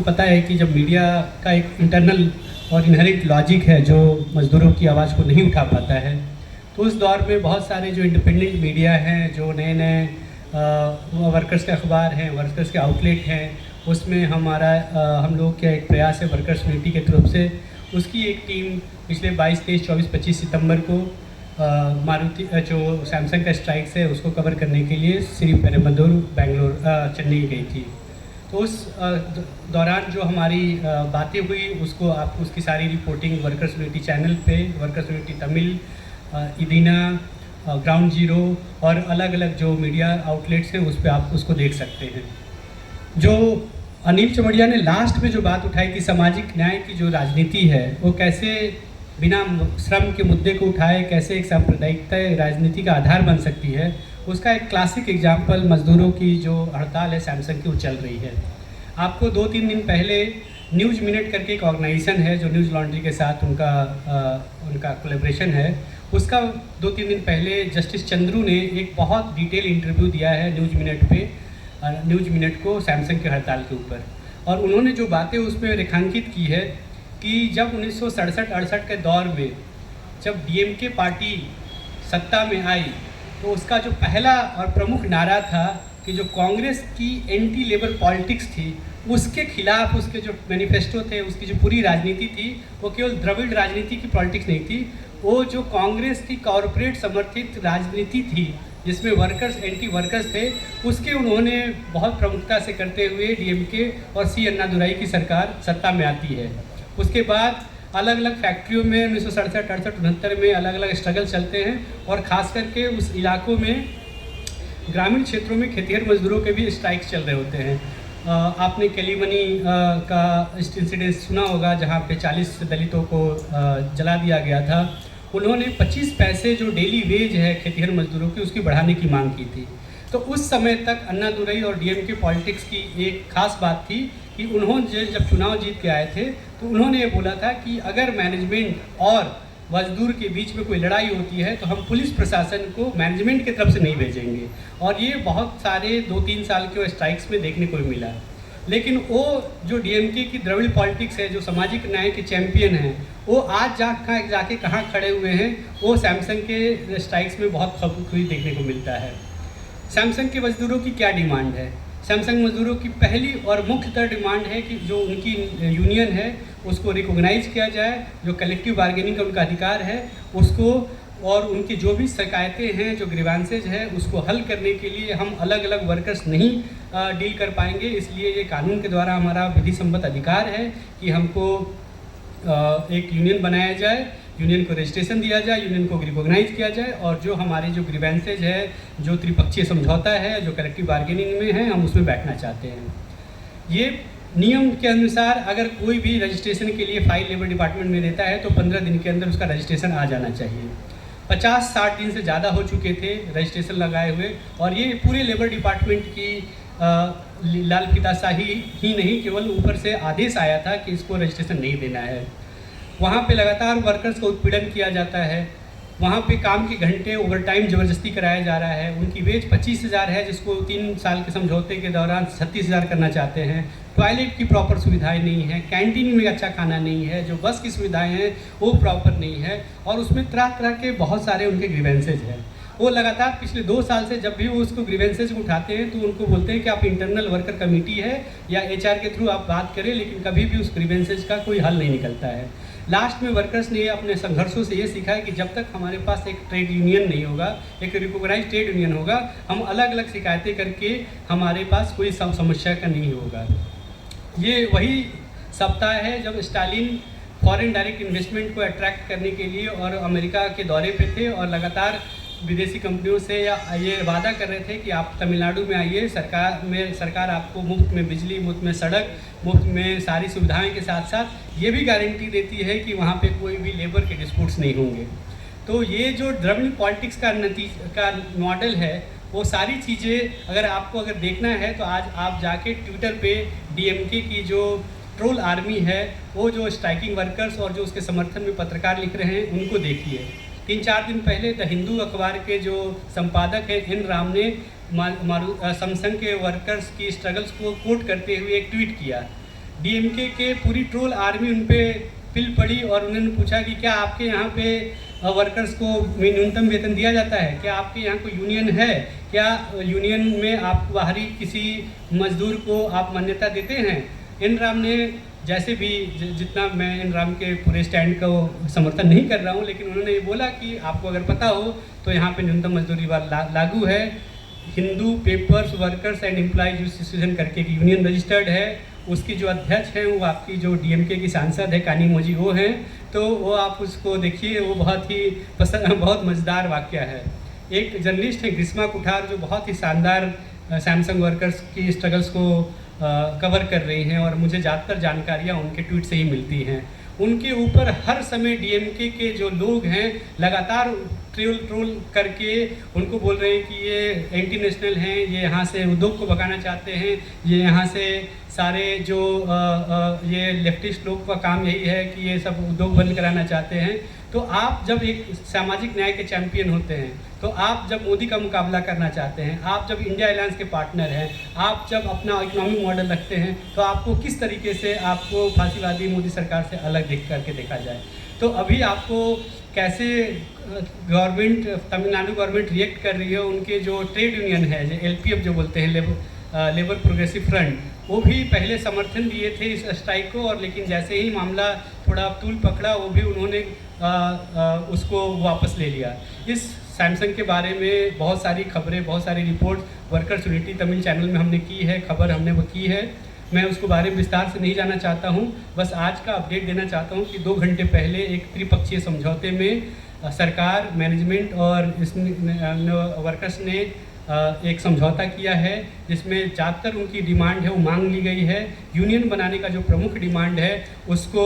पता है कि जब मीडिया का एक इंटरनल और इनहेरेंट लॉजिक है जो मज़दूरों की आवाज़ को नहीं उठा पाता है, तो उस दौर में बहुत सारे जो इंडिपेंडेंट मीडिया हैं, जो नए नए वर्कर्स के अखबार हैं, वर्कर्स के आउटलेट हैं, उसमें हम लोग का एक प्रयास है वर्कर्स यूनिटी के तरफ से। उसकी एक टीम पिछले 22, 23, 24, 25 सितंबर को मारुति जो सैमसंग का स्ट्राइक्स है उसको कवर करने के लिए श्री पेरुम्बदूर बेंगलोर चेन्नई गई थी। तो उस दौरान जो हमारी बातें हुई उसको आप उसकी सारी रिपोर्टिंग वर्कर्स यूनिटी चैनल पे, वर्कर्स यूनिटी तमिल, इदीना, ग्राउंड जीरो और अलग अलग जो मीडिया आउटलेट्स हैं उस पर आप उसको देख सकते हैं। जो अनिल चमड़िया ने लास्ट में जो बात उठाई कि सामाजिक न्याय की जो राजनीति है वो कैसे बिना श्रम के मुद्दे को उठाए कैसे एक सांप्रदायिकता राजनीति का आधार बन सकती है, उसका एक क्लासिक एग्जाम्पल मज़दूरों की जो हड़ताल है सैमसंग की वो चल रही है। आपको 2-3 दिन पहले न्यूज़ मिनट करके एक ऑर्गेनाइजेशन है जो न्यूज़ लॉन्ड्री के साथ उनका कोलैबोरेशन है, उसका 2-3 दिन पहले जस्टिस चंद्रू ने एक बहुत डिटेल इंटरव्यू दिया है न्यूज़ मिनट को सैमसंग के हड़ताल के ऊपर। और उन्होंने जो बातें उसमें रेखांकित की है कि जब 1967-68 के दौर में जब डीएमके पार्टी सत्ता में आई तो उसका जो पहला और प्रमुख नारा था कि जो कांग्रेस की एंटी लेबर पॉलिटिक्स थी उसके खिलाफ उसके जो मैनिफेस्टो थे, उसकी जो पूरी राजनीति थी वो केवल द्रविड़ राजनीति की पॉलिटिक्स नहीं थी, वो जो कांग्रेस की कॉरपोरेट समर्थित राजनीति थी जिसमें वर्कर्स एंटी वर्कर्स थे, उसके उन्होंने बहुत प्रमुखता से करते हुए डीएमके और सी अन्नादुराई की सरकार सत्ता में आती है। उसके बाद अलग अलग फैक्ट्रियों में 1967, 68, 69 में अलग अलग स्ट्रगल चलते हैं और ख़ास करके उस इलाकों में ग्रामीण क्षेत्रों में खेतिहर मजदूरों के भी स्ट्राइक्स चल रहे होते हैं। आपने कैलीमनी का इंसिडेंट सुना होगा जहाँ पे 40 दलितों को जला दिया गया था। उन्होंने 25 पैसे जो डेली वेज है खेतिहर मजदूरों की उसकी बढ़ाने की मांग की थी। तो उस समय तक अन्नादुरई और डीएमके पॉलिटिक्स की एक खास बात थी कि उन्होंने जब चुनाव जीत के आए थे तो उन्होंने ये बोला था कि अगर मैनेजमेंट और मजदूर के बीच में कोई लड़ाई होती है तो हम पुलिस प्रशासन को मैनेजमेंट की तरफ से नहीं भेजेंगे। और ये बहुत सारे 2-3 साल के स्ट्राइक्स में देखने को मिला। लेकिन वो जो डीएमके की द्रविड़ पॉलिटिक्स है, जो सामाजिक न्याय के चैंपियन हैं, वो आज जाके कहाँ खड़े हुए हैं, वो सैमसंग के स्ट्राइक्स में बहुत खुबी देखने को मिलता है। सैमसंग के मजदूरों की क्या डिमांड है? सैमसंग मजदूरों की पहली और मुख्यतः डिमांड है कि जो उनकी यूनियन है उसको रिकॉग्नाइज किया जाए, जो कलेक्टिव बार्गेनिंग का उनका अधिकार है उसको, और उनकी जो भी शिकायतें हैं, जो ग्रीवांसेज है उसको हल करने के लिए हम अलग अलग वर्कर्स नहीं डील कर पाएंगे। इसलिए ये कानून के द्वारा हमारा विधि सम्मत अधिकार है कि हमको एक यूनियन बनाया जाए, यूनियन को रजिस्ट्रेशन दिया जाए, यूनियन को रिकॉग्नाइज किया जाए, और जो हमारी जो ग्रीवेंसेज है, जो त्रिपक्षीय समझौता है, जो कलेक्टिव बार्गेनिंग में है, हम उसमें बैठना चाहते हैं। ये नियम के अनुसार अगर कोई भी रजिस्ट्रेशन के लिए फाइल लेबर डिपार्टमेंट में देता है तो 15 दिन के अंदर उसका रजिस्ट्रेशन आ जाना चाहिए। 50-60 दिन से ज़्यादा हो चुके थे रजिस्ट्रेशन लगाए हुए, और ये पूरे लेबर डिपार्टमेंट की लाल फीताशाही ही नहीं, केवल ऊपर से आदेश आया था कि इसको रजिस्ट्रेशन नहीं देना है। वहाँ पे लगातार वर्कर्स का उत्पीड़न किया जाता है, वहाँ पे काम के घंटे ओवरटाइम ज़बरदस्ती कराया जा रहा है। उनकी वेज 25,000 है जिसको 3 साल के समझौते के दौरान 36,000 करना चाहते हैं। टॉयलेट की प्रॉपर सुविधाएं नहीं है, कैंटीन में अच्छा खाना नहीं है, जो बस की सुविधाएं हैं वो प्रॉपर नहीं है, और उसमें तरह तरह के बहुत सारे उनके ग्रीवेंसेज हैं। वो लगातार पिछले 2 साल से जब भी वो उसको ग्रीवेंसेज उठाते हैं तो उनको बोलते हैं कि आप इंटरनल वर्कर कमेटी है या एचआर के थ्रू आप बात करें, लेकिन कभी भी उस ग्रीवेंसेज का कोई हल नहीं निकलता है। लास्ट में वर्कर्स ने अपने संघर्षों से ये सीखा है कि जब तक हमारे पास एक ट्रेड यूनियन नहीं होगा, एक रिकॉग्नाइज्ड ट्रेड यूनियन होगा, हम अलग अलग शिकायतें करके हमारे पास कोई समस्या का नहीं होगा। ये वही सप्ताह है जब स्टालिन फॉरेन डायरेक्ट इन्वेस्टमेंट को अट्रैक्ट करने के लिए और अमेरिका के दौरे पे थे, और लगातार विदेशी कंपनियों से ये वादा कर रहे थे कि आप तमिलनाडु में आइए, सरकार आपको मुफ्त में बिजली, मुफ्त में सड़क, मुफ्त में सारी सुविधाएं के साथ साथ ये भी गारंटी देती है कि वहाँ पे कोई भी लेबर के डिस्प्यूट्स नहीं होंगे। तो ये जो द्रविड़ पॉलिटिक्स का मॉडल है, वो सारी चीज़ें अगर देखना है तो आज आप जाके ट्विटर पे डीएमके की जो ट्रोल आर्मी है, वो जो स्ट्राइकिंग वर्कर्स और जो उसके समर्थन में पत्रकार लिख रहे हैं उनको देखिए। 3-4 दिन पहले द हिंदू अखबार के जो संपादक हैं एन राम ने सैमसंग के वर्कर्स की स्ट्रगल्स को कोट करते हुए एक ट्वीट किया डीएमके के पूरी ट्रोल आर्मी उन पे पिल पड़ी और उन्होंने पूछा कि क्या आपके यहाँ पे वर्कर्स को न्यूनतम वेतन दिया जाता है, क्या आपके यहाँ कोई यूनियन है, क्या यूनियन में आप बाहरी किसी मजदूर को आप मान्यता देते हैं। एन राम ने जैसे भी जितना मैं एन राम के पूरे स्टैंड का समर्थन नहीं कर रहा हूँ, लेकिन उन्होंने ये बोला कि आपको अगर पता हो तो यहाँ पे न्यूनतम मजदूरी लागू है। Hindu papers workers and employees association करके एक यूनियन रजिस्टर्ड है, उसकी जो अध्यक्ष हैं वो आपकी जो डीएमके की सांसद है कानीमोझी वो हैं, तो वो आप उसको देखिए, वो बहुत ही बहुत मज़ेदार वाक़या है। एक जर्नलिस्ट है ग्रीष्मा कुठार जो बहुत ही शानदार सैमसंग वर्कर्स की स्ट्रगल्स को कवर कर रही हैं और मुझे ज़्यादातर जानकारियाँ उनके ट्वीट से ही मिलती हैं। उनके ऊपर हर समय डीएमके के जो लोग हैं लगातार ट्रोल करके उनको बोल रहे हैं कि ये एंटी नेशनल हैं, ये यहाँ से उद्योग को भगाना चाहते हैं, ये यहाँ से सारे जो ये लेफ्टिस्ट लोग का काम यही है कि ये सब उद्योग बंद कराना चाहते हैं। तो आप जब एक सामाजिक न्याय के चैंपियन होते हैं, तो आप जब मोदी का मुकाबला करना चाहते हैं, आप जब इंडिया अलायंस के पार्टनर हैं, आप जब अपना इकोनॉमिक मॉडल रखते हैं, तो आपको किस तरीके से आपको फांसीवादी मोदी सरकार से अलग दिख करके देखा जाए। तो अभी आपको कैसे गवर्नमेंट तमिलनाडु गवर्नमेंट रिएक्ट कर रही है, उनके जो ट्रेड यूनियन है जो एलपीएफ जो बोलते हैं लेबर प्रोग्रेसिव फ्रंट, वो भी पहले समर्थन दिए थे इस स्ट्राइक को, और लेकिन जैसे ही मामला थोड़ा तूल पकड़ा वो भी उन्होंने उसको वापस ले लिया। इस सैमसंग के बारे में बहुत सारी खबरें, बहुत सारी report workers unity Tamil channel में हमने की है, खबर हमने वो की है, मैं उसको बारे में विस्तार से नहीं जाना चाहता हूँ। बस आज का अपडेट देना चाहता हूँ कि 2 घंटे पहले एक त्रिपक्षीय समझौते में सरकार, मैनेजमेंट और इस वर्कर्स ने एक समझौता किया है जिसमें ज़्यादातर उनकी डिमांड है वो मांग ली गई है। यूनियन बनाने का जो प्रमुख डिमांड है उसको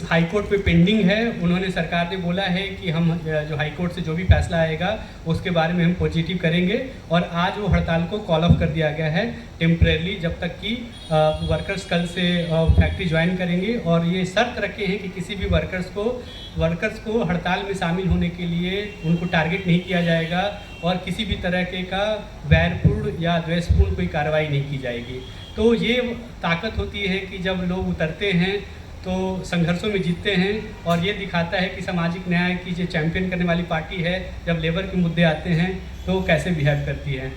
हाई कोर्ट पे पेंडिंग है। उन्होंने, सरकार ने बोला है कि हम जो हाई कोर्ट से जो भी फैसला आएगा उसके बारे में हम पॉजिटिव करेंगे, और आज वो हड़ताल को कॉल ऑफ कर दिया गया है टेम्परेरी, जब तक कि वर्कर्स कल से फैक्ट्री ज्वाइन करेंगे। और ये शर्त रखे हैं कि किसी भी वर्कर्स को हड़ताल में शामिल होने के लिए उनको टारगेट नहीं किया जाएगा और किसी भी तरह का वैरपूर्ण या द्वेषपूर्ण कोई कार्रवाई नहीं की जाएगी। तो ये ताकत होती है कि जब लोग उतरते हैं तो संघर्षों में जीतते हैं, और ये दिखाता है कि सामाजिक न्याय की जो चैंपियन करने वाली पार्टी है, जब लेबर के मुद्दे आते हैं तो कैसे बिहेव करती है।